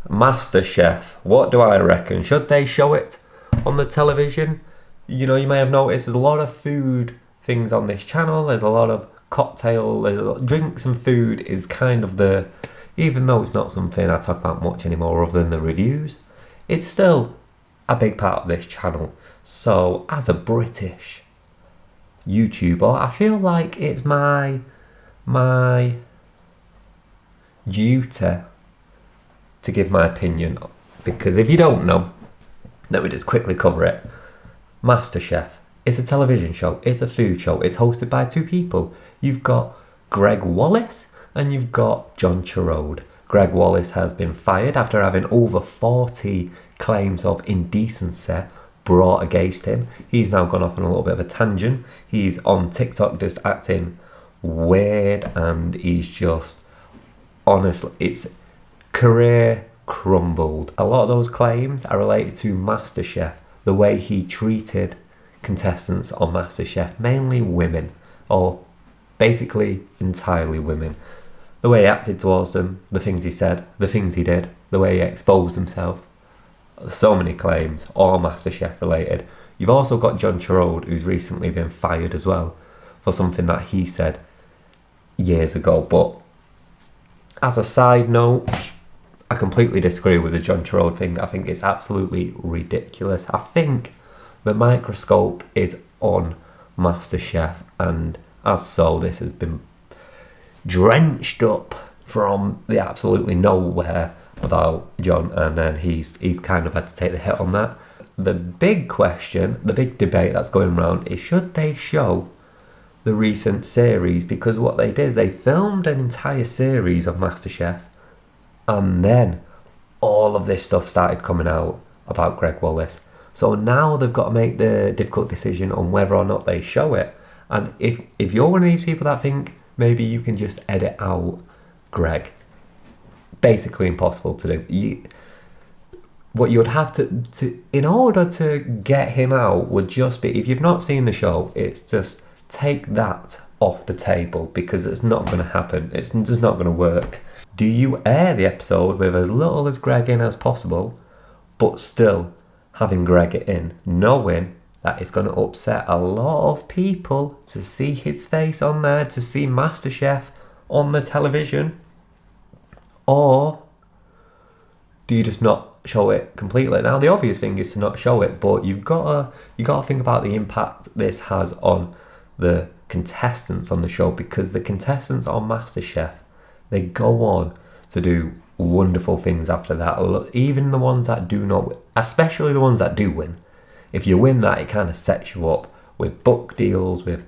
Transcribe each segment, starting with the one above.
Masterchef. What do I reckon? Should they show it on the television? You know, you may have noticed there's a lot of food things on this channel. There's a lot of cocktail, drinks and food is kind of the, even though it's not something I talk about much anymore other than the reviews, it's still a big part of this channel. So as a British YouTuber, I feel like it's my duty to give my opinion, because if you don't know, let me just quickly cover it. Masterchef, it's a television show, it's a food show, it's hosted by two people. You've got Gregg Wallace and you've got John Chirode. Gregg Wallace has been fired after having over 40 claims of indecency brought against him. He's now gone off on a little bit of a tangent. He's on TikTok just acting weird, and he's just, honestly, it's career crumbled. A lot of those claims are related to Masterchef, the way he treated contestants on Masterchef, mainly women, or basically entirely women. The way he acted towards them, the things he said, the things he did, the way he exposed himself. So many claims, all Masterchef related. You've also got John Chirode, who's recently been fired as well for something that he said years ago. But as a side note, I completely disagree with the John Chirode thing. I think it's absolutely ridiculous. I think the microscope is on Masterchef, and as so, this has been drenched up from the absolutely nowhere about John, and then he's kind of had to take the hit on that. The big question, the big debate that's going around is, should they show the recent series? Because what they did, they filmed an entire series of Masterchef, and then all of this stuff started coming out about Gregg Wallace. So now they've got to make the difficult decision on whether or not they show it. And if you're one of these people that think maybe you can just edit out Gregg, basically impossible to do. What you'd have to in order to get him out would just be, if you've not seen the show, it's just take that off the table, because it's not going to happen. It's just not going to work. Do you air the episode with as little as Gregg in as possible, but still having Gregg in, knowing that it's going to upset a lot of people to see his face on there, to see Masterchef on the television? Or do you just not show it completely? Now, the obvious thing is to not show it, but you gotta think about the impact this has on the contestants on the show, because the contestants on Masterchef, they go on to do wonderful things after that. Even the ones that do not, especially the ones that do win. If you win that, it kind of sets you up with book deals, with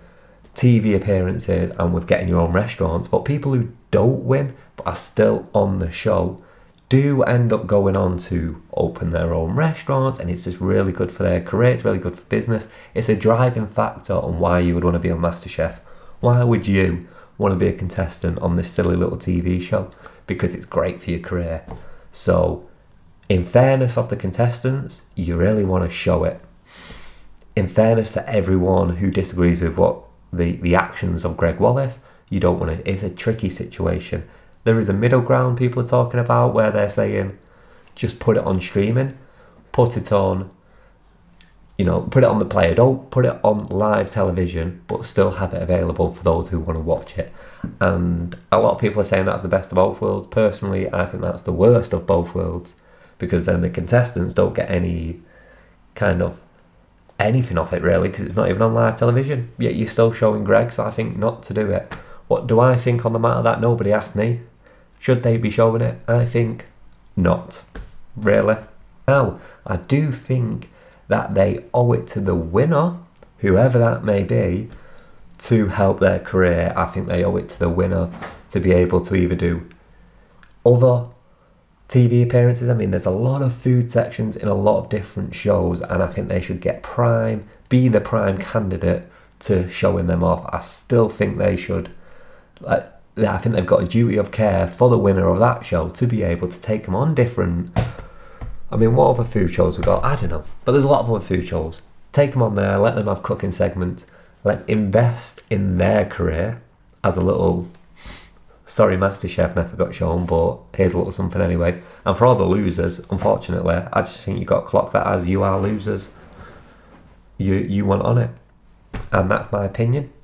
TV appearances, and with getting your own restaurants. But people who don't win but are still on the show do end up going on to open their own restaurants, and it's just really good for their career. It's really good for business. It's a driving factor on why you would want to be on MasterChef. Why would you want to be a contestant on this silly little TV show? Because it's great for your career. So in fairness of the contestants, you really want to show it. In fairness to everyone who disagrees with what the actions of Gregg Wallace, you don't want to. It's a tricky situation. There is a middle ground people are talking about where they're saying, just put it on streaming, put it on, put it on the player. Don't put it on live television, but still have it available for those who want to watch it. And a lot of people are saying that's the best of both worlds. Personally, I think that's the worst of both worlds, because then the contestants don't get any kind of anything off it really, because it's not even on live television, yet you're still showing Gregg. So I think not to do it. What do I think on the matter? That nobody asked me. Should they be showing it? I think not really. Now, I do think that they owe it to the winner, whoever that may be, to help their career. I think they owe it to the winner to be able to either do other TV appearances. I mean, there's a lot of food sections in a lot of different shows, and I think they should be the prime candidate to showing them off. I still think they should. I think they've got a duty of care for the winner of that show to be able to take them on different. I mean, what other food shows we got? I don't know, but there's a lot of other food shows. Take them on there, let them have cooking segments, invest in their career as a little Sorry, MasterChef never got shown, but here's a little something anyway. And for all the losers, unfortunately, I just think you got to clock that as you are losers. You want on it, and that's my opinion.